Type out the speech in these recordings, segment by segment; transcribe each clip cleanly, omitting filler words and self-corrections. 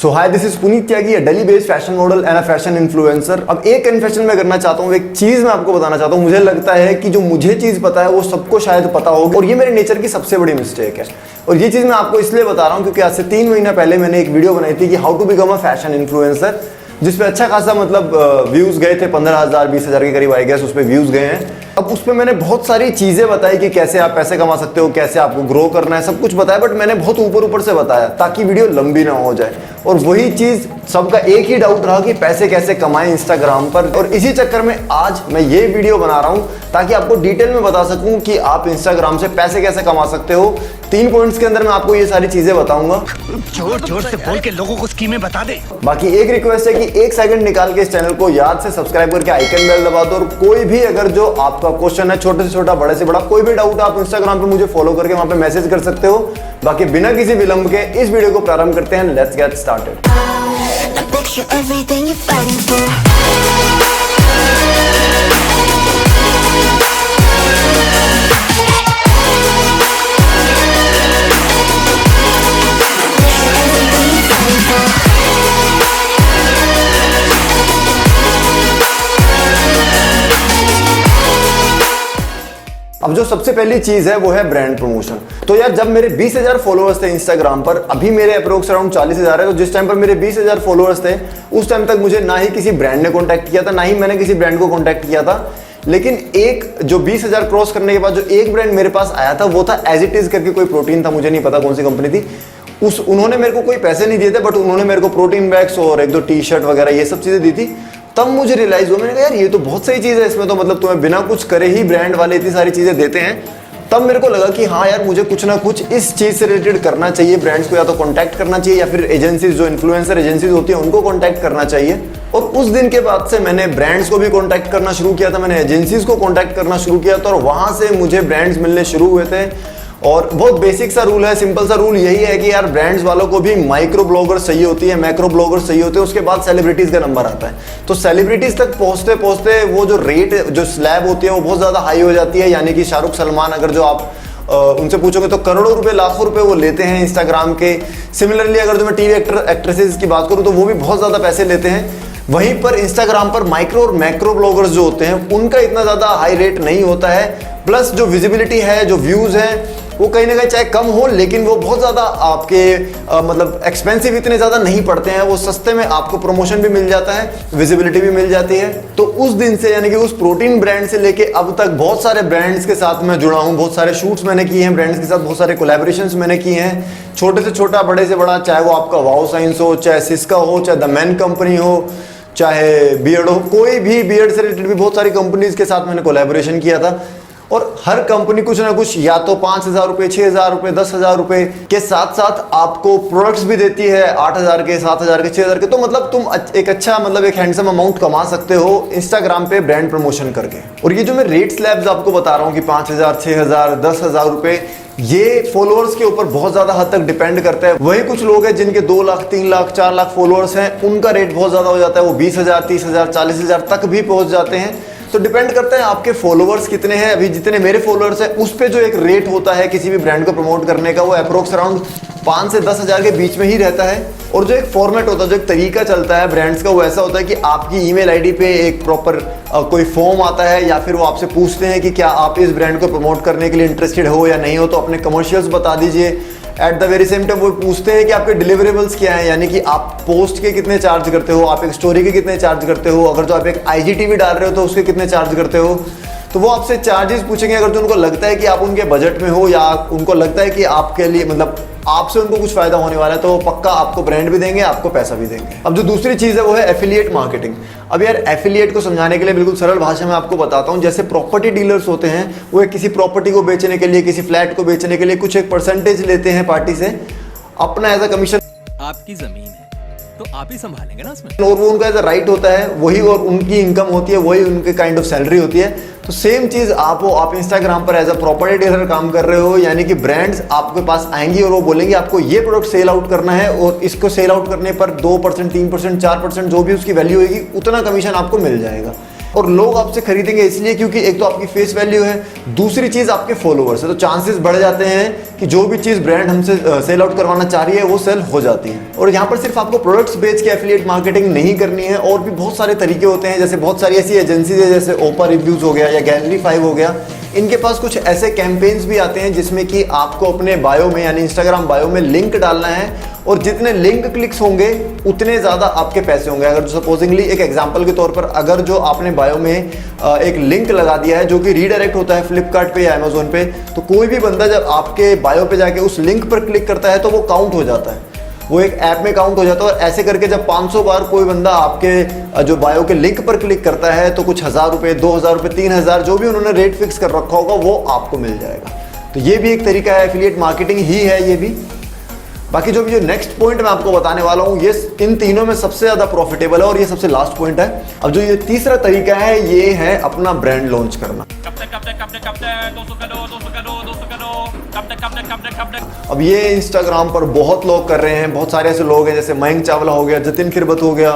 So hi, this is Puneet Tyagi, daily based fashion model and a fashion influencer. अब एक confession मैं करना चाहता हूँ, एक चीज मैं आपको बताना चाहता हूँ। मुझे लगता है कि जो मुझे चीज पता है वो सबको शायद पता होगी, और ये मेरे नेचर की सबसे बड़ी मिस्टेक है। और ये चीज मैं आपको इसलिए बता रहा हूँ क्योंकि आज से 3 महीना पहले मैंने एक वीडियो बनाई थी कि how to become a fashion influencer, जिसपे अच्छा खासा मतलब व्यूज गए थे, 15,000 20,000 के करीब आई गेस उस पर व्यूज गए हैं। अब उसमें मैंने बहुत सारी चीजें बताई कि कैसे आप पैसे कमा सकते हो, कैसे आपको ग्रो करना है, सब कुछ बताया। बट मैंने बहुत ऊपर ऊपर से बताया ताकि वीडियो लंबी ना हो जाए। और वही चीज सबका एक ही डाउट रहा कि पैसे कैसे कमाएं इंस्टाग्राम पर। और इसी चक्कर में आज मैं ये वीडियो बना रहा हूं ताकि आपको डिटेल में बता सकूं कि आप इंस्टाग्राम से पैसे कैसे कमा सकते हो। 3 पॉइंट्स के अंदर मैं आपको ये सारी चीजें बताऊंगा। जोर जोर से बोल के लोगों को स्कीमें बता दे। बाकी एक रिक्वेस्ट है कि 1 सेकंड निकाल के इस चैनल को याद से सब्सक्राइब करके आइकन बेल दबा दो। और कोई भी अगर जो आपका क्वेश्चन है, छोटे से छोटा बड़े से बड़ा, कोई भी डाउट आप इंस्टाग्राम पे मुझे फॉलो करके वहां पे मैसेज कर सकते हो। बाकी बिना किसी विलंब के इस वीडियो को प्रारंभ करते हैं। Let's get started. अब जो सबसे पहली चीज है वो है ब्रांड प्रमोशन। तो यार, जब मेरे 20,000 फॉलोअर्स थे इंस्टाग्राम पर, अभी मेरे अप्रोक्स अराउंड 40,000 है। तो जिस टाइम पर मेरे 20,000 फॉलोअर्स थे उस टाइम तक मुझे ना ही किसी ब्रांड ने कॉन्टैक्ट किया था, ना ही मैंने किसी ब्रांड को कॉन्टैक्ट किया था। लेकिन एक जो 20,000 क्रॉस करने के बाद जो एक ब्रांड मेरे पास आया था वो था एज इट इज करके कोई प्रोटीन था, मुझे नहीं पता कौन सी कंपनी थी। उन्होंने मेरे को कोई पैसे नहीं दिए थे, बट उन्होंने मेरे को प्रोटीन बैग्स और 1-2 टी शर्ट वगैरह ये सब चीजें दी थी। तब मुझे रियलाइज हुआ, मैंने कहा यार ये तो बहुत सही चीज है, इसमें तो मतलब तुम्हें बिना कुछ करे ही ब्रांड वाले इतनी सारी चीजें देते हैं। तब मेरे को लगा कि हाँ यार, मुझे कुछ ना कुछ इस चीज से रिलेटेड करना चाहिए। ब्रांड्स को या तो कांटेक्ट करना चाहिए या फिर एजेंसीज, जो इन्फ्लुएंसर एजेंसीज होती है, उनको कांटेक्ट करना चाहिए। और उस दिन के बाद से मैंने ब्रांड्स को भी कांटेक्ट करना शुरू किया था, मैंने एजेंसीज को कांटेक्ट करना शुरू किया था, और वहां से मुझे ब्रांड्स मिलने शुरू हुए थे। और बहुत बेसिक सा रूल है, सिंपल सा रूल यही है कि यार ब्रांड्स वालों को भी माइक्रो ब्लॉगर चाहिए होती है, मैक्रो ब्लॉगर चाहिए होते हैं, उसके बाद सेलिब्रिटीज का नंबर आता है। तो सेलिब्रिटीज तक पहुंचते पहुंचते वो जो रेट, जो स्लैब होती है वो बहुत ज्यादा हाई हो जाती है। यानी कि शाहरुख सलमान, अगर जो आप उनसे पूछोगे तो करोड़ों रुपए, लाखों रुपए वो लेते हैं इंस्टाग्राम के। सिमिलरली अगर जो मैं टीवी एक्ट्रेसेस की बात करूं तो वो भी बहुत ज्यादा पैसे लेते हैं। वहीं पर इंस्टाग्राम पर माइक्रो और मैक्रो ब्लॉगर्स जो होते हैं उनका इतना ज्यादा हाई रेट नहीं होता है। प्लस जो विजिबिलिटी है, जो व्यूज हैं, वो कहीं ना कहीं चाहे कम हो, लेकिन वो बहुत ज्यादा आपके मतलब एक्सपेंसिव इतने ज्यादा नहीं पड़ते हैं। वो सस्ते में आपको प्रमोशन भी मिल जाता है, विजिबिलिटी भी मिल जाती है। तो उस दिन से, यानी कि उस प्रोटीन ब्रांड से लेके अब तक बहुत सारे ब्रांड्स के साथ मैं जुड़ा हूं, बहुत सारे शूट्स मैंने किए हैं ब्रांड्स के साथ, बहुत सारे कोलैबोरेशंस मैंने किए हैं, छोटे से छोटा बड़े से बड़ा, चाहे वो आपका वाओ साइंस हो, चाहे सिस्का हो, चाहे द मैन कंपनी हो, चाहे बियर्ड हो, कोई भी बियर्ड से रिलेटेड भी बहुत सारी कंपनीज के साथ मैंने कोलैबोरेशन किया था। और हर कंपनी कुछ ना कुछ, या तो 5,000 रुपए, 6,000 रुपए, 10,000 रुपए के साथ साथ आपको प्रोडक्ट्स भी देती है, 8,000 के, 7,000 के, 6,000 के। तो मतलब तुम एक अच्छा, मतलब एक हैंडसम अमाउंट कमा सकते हो इंस्टाग्राम पे ब्रांड प्रमोशन करके। और ये जो मैं रेट स्लैब्स आपको बता रहा हूँ कि 5,000, 6,000, 10,000 रुपए, ये फॉलोअर्स के ऊपर बहुत ज्यादा हद तक डिपेंड करता है। वही कुछ लोग हैं जिनके 2 लाख, 3 लाख, 4 लाख फॉलोअर्स हैं, उनका रेट बहुत ज्यादा हो जाता है, वो 20,000, 30,000, 40,000 तक भी पहुंच जाते हैं। तो डिपेंड करता है आपके फॉलोअर्स कितने हैं। अभी जितने मेरे फॉलोअर्स हैं उस पे जो एक रेट होता है किसी भी ब्रांड को प्रमोट करने का, वो अप्रोक्स अराउंड 5 से 10,000 के बीच में ही रहता है। और जो एक फॉर्मेट होता है, जो एक तरीका चलता है ब्रांड्स का, वो ऐसा होता है कि आपकी ईमेल आईडी पे एक प्रॉपर कोई फॉर्म आता है, या फिर वो आपसे पूछते हैं कि क्या आप इस ब्रांड को प्रमोट करने के लिए इंटरेस्टेड हो या नहीं हो, तो अपने कमर्शियल्स बता दीजिए। At the very same time वो पूछते हैं कि आपके डिलीवरेबल्स क्या हैं, यानी कि आप पोस्ट के कितने चार्ज करते हो, आप एक स्टोरी के कितने चार्ज करते हो, अगर जो आप एक IGTV डाल रहे हो तो उसके कितने चार्ज करते हो। तो वो आपसे चार्जेस पूछेंगे। अगर जो उनको लगता है कि आप उनके बजट में हो, या उनको लगता है कि आपके लिए मतलब आपसे उनको कुछ फायदा होने वाला है, तो वो पक्का आपको ब्रांड भी देंगे, आपको पैसा भी देंगे। अब जो दूसरी चीज है वो है एफिलिएट मार्केटिंग। अब यार, एफिलिएट को समझाने के लिए बिल्कुल सरल भाषा में आपको बताता हूँ। जैसे प्रॉपर्टी डीलर्स होते हैं, वो किसी प्रॉपर्टी को बेचने के लिए, किसी फ्लैट को बेचने के लिए कुछ एक परसेंटेज लेते हैं पार्टी से अपना एज अ कमीशन। आपकी जमीन है तो आप ही संभालेंगे ना उसमें, और वो उनका एज अ राइट होता है, वही, और उनकी इनकम होती है, वही उनके काइंड ऑफ सैलरी होती है। तो सेम चीज आप हो, आप इंस्टाग्राम पर एज अ प्रॉपर्टी डीलर काम कर रहे हो, यानी कि ब्रांड्स आपके पास आएंगी और वो बोलेंगे आपको ये प्रोडक्ट सेल आउट करना है, और इसको सेल आउट करने पर 2%, 3%, 4% जो भी उसकी वैल्यू होगी उतना कमीशन आपको मिल जाएगा। और लोग आपसे खरीदेंगे इसलिए क्योंकि एक तो आपकी फेस वैल्यू है, दूसरी चीज आपके फॉलोअर्स है, तो चांसेस बढ़ जाते हैं कि जो भी चीज ब्रांड हमसे सेल आउट करवाना चाह रही है वो सेल हो जाती है। और यहाँ पर सिर्फ आपको प्रोडक्ट्स बेच के एफिलिएट मार्केटिंग नहीं करनी है, और भी बहुत सारे तरीके होते हैं। जैसे बहुत सारी ऐसी एजेंसीज है जैसे ओपा रिव्यूज हो गया या गैलरी 5 हो गया, इनके पास कुछ ऐसे कैंपेन्स भी आते हैं जिसमें कि आपको अपने बायो में यानी इंस्टाग्राम बायो में लिंक डालना है, और जितने लिंक क्लिक्स होंगे उतने ज़्यादा आपके पैसे होंगे। अगर सपोजिंगली एक एग्जांपल के तौर पर अगर जो आपने बायो में एक लिंक लगा दिया है जो कि रीडायरेक्ट होता है फ्लिपकार्ट पे या अमेजोन पे, तो कोई भी बंदा जब आपके बायो पे जाके उस लिंक पर क्लिक करता है तो वो काउंट हो जाता है, वो एक ऐप में काउंट हो जाता है। और ऐसे करके जब 500 बार कोई बंदा आपके जो बायो के लिंक पर क्लिक करता है तो कुछ 1000 रुपये, 2000 रुपये, 3000 जो भी उन्होंने रेट फिक्स कर रखा होगा वो आपको मिल जाएगा। तो ये भी एक तरीका है, एफिलिएट मार्केटिंग ही है ये भी। बाकी जो नेक्स्ट पॉइंट मैं आपको बताने वाला हूँ ये इन तीनों में सबसे ज़्यादा प्रॉफिटेबल है और ये सबसे लास्ट पॉइंट है। अब जो ये तीसरा तरीका है ये है अपना ब्रांड लॉन्च करना। अब ये इंस्टाग्राम पर बहुत लोग कर रहे हैं, बहुत सारे ऐसे लोग हैं जैसे मयंक चावला हो गया, जतिन खिरबत हो गया,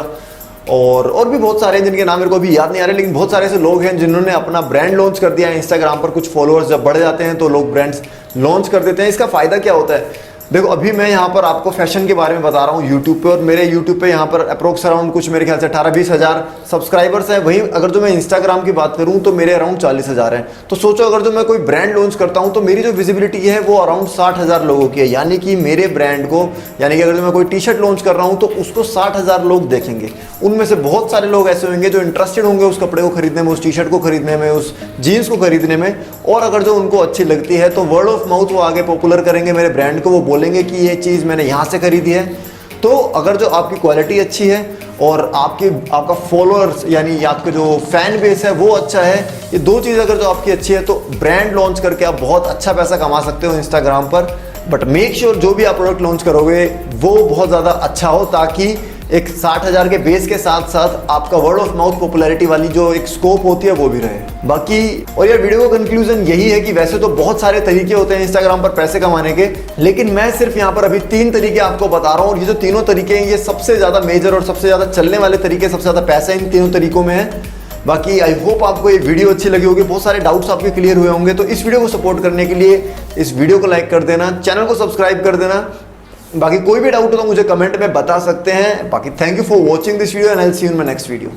और भी बहुत सारे हैं जिनके नाम मेरे को अभी याद नहीं आ रहे, लेकिन बहुत सारे ऐसे लोग हैं जिन्होंने अपना ब्रांड लॉन्च कर दिया है इंस्टाग्राम पर। कुछ फॉलोअर्स जब बढ़ जाते हैं तो लोग ब्रांड्स लॉन्च कर देते हैं। इसका फ़ायदा क्या होता है? देखो अभी मैं यहाँ पर आपको फैशन के बारे में बता रहा हूँ यूट्यूब पे, और मेरे यूट्यूब पे यहाँ पर अप्रोक्स अराउंड कुछ मेरे ख्याल से 18-20 हज़ार सब्सक्राइबर्स हैं। वहीं अगर जो मैं इंस्टाग्राम की बात करूँ तो मेरे अराउंड 40 हज़ार हैं। तो सोचो अगर जो मैं कोई ब्रांड लॉन्च करता हूँ तो मेरी जो विजिबिलिटी है वो अराउंड 60,000 लोगों की है, यानी कि मेरे ब्रांड को, यानी कि अगर जो मैं कोई टी शर्ट लॉन्च कर रहा हूँ तो उसको 60,000 लोग देखेंगे। उनमें से बहुत सारे लोग ऐसे होंगे जो इंटरेस्टेड होंगे उस कपड़े को खरीदने में, उस टी शर्ट को खरीदने में, उस जीन्स को खरीदने में, और अगर जो उनको अच्छी लगती है तो वर्ड ऑफ माउथ वो आगे पॉपुलर करेंगे मेरे ब्रांड को, वो बोलेंगे कि ये चीज़ मैंने यहाँ से खरीदी है। तो अगर जो आपकी क्वालिटी अच्छी है और आपका फॉलोअर्स यानी आपका जो फैन बेस है वो अच्छा है, ये दो चीज़ अगर जो आपकी अच्छी है तो ब्रांड लॉन्च करके आप बहुत अच्छा पैसा कमा सकते हो इंस्टाग्राम पर। बट मेक श्योर जो भी आप प्रोडक्ट लॉन्च करोगे वो बहुत ज़्यादा अच्छा हो, ताकि एक 60,000 के बेस के साथ साथ आपका वर्ड ऑफ माउथ पॉपुलैरिटी वाली जो एक स्कोप होती है वो भी रहे। बाकी और यार वीडियो का कंक्लूजन यही है कि वैसे तो बहुत सारे तरीके होते हैं इंस्टाग्राम पर पैसे कमाने के, लेकिन मैं सिर्फ यहाँ पर अभी 3 तरीके आपको बता रहा हूँ, और ये जो तीनों तरीके हैं ये सबसे ज़्यादा मेजर और सबसे ज़्यादा चलने वाले तरीके, सबसे ज़्यादा पैसा इन तीनों तरीकों में है। बाकी आई होप आपको ये वीडियो अच्छी लगी होगी, बहुत सारे डाउट्स आपके क्लियर हुए होंगे। तो इस वीडियो को सपोर्ट करने के लिए इस वीडियो को लाइक कर देना, चैनल को सब्सक्राइब कर देना। बाकी कोई भी डाउट हो तो मुझे कमेंट में बता सकते हैं। बाकी thank you for watching this video and I will see you in my next video.